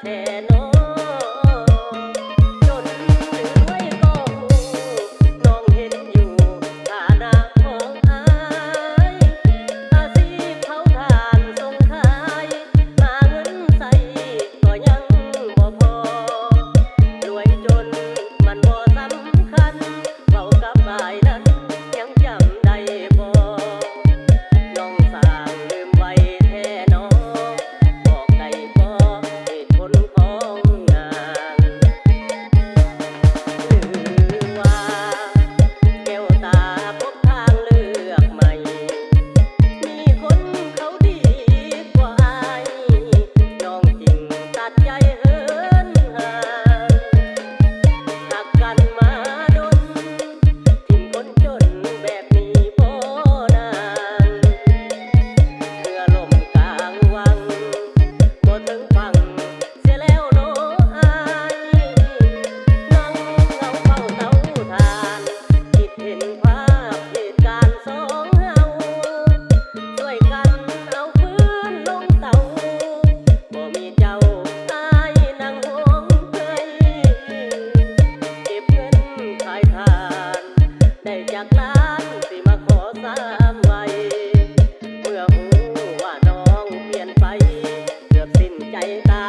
แท่น้องจนเหลือไว้ก็น้องเห็นอยู่ฐานะของอายอาชีพเผาถ่านส่งขายหาเงินใส่ก็ยังบ่พอรวยจนมันบ่สำคัญเว้ากับอายนั้นยังจำได้บ่น้องสร้างลืมไว้แท้น้องบอกได้บ่เหตุผลของงานหรือว่าแก้วตาพบทางเลือกใหม่มีคนเขาดีกว่าอายน้องจึงตัดใจเหินห่างหักกันมาดนทิ้งคนจนแบบนี้บ่นานเรือล่มกลางวังบ่ถึงฝั่งเสียแล้วเนาะอายนั่งเหงาเฝ้าเตาถ่านคิดเห็นภาพเหตุการณ์สองเฮาช่วยกันเอาฟืนลงเตาบ่มีเจ้าอายนั่งห่วงใยเก็บเงินขายทานได้จากล้านสิมาขอสามไว้เมื่อหูว่าน้องเปลี่ยนไปเกือบสิ้นใจตา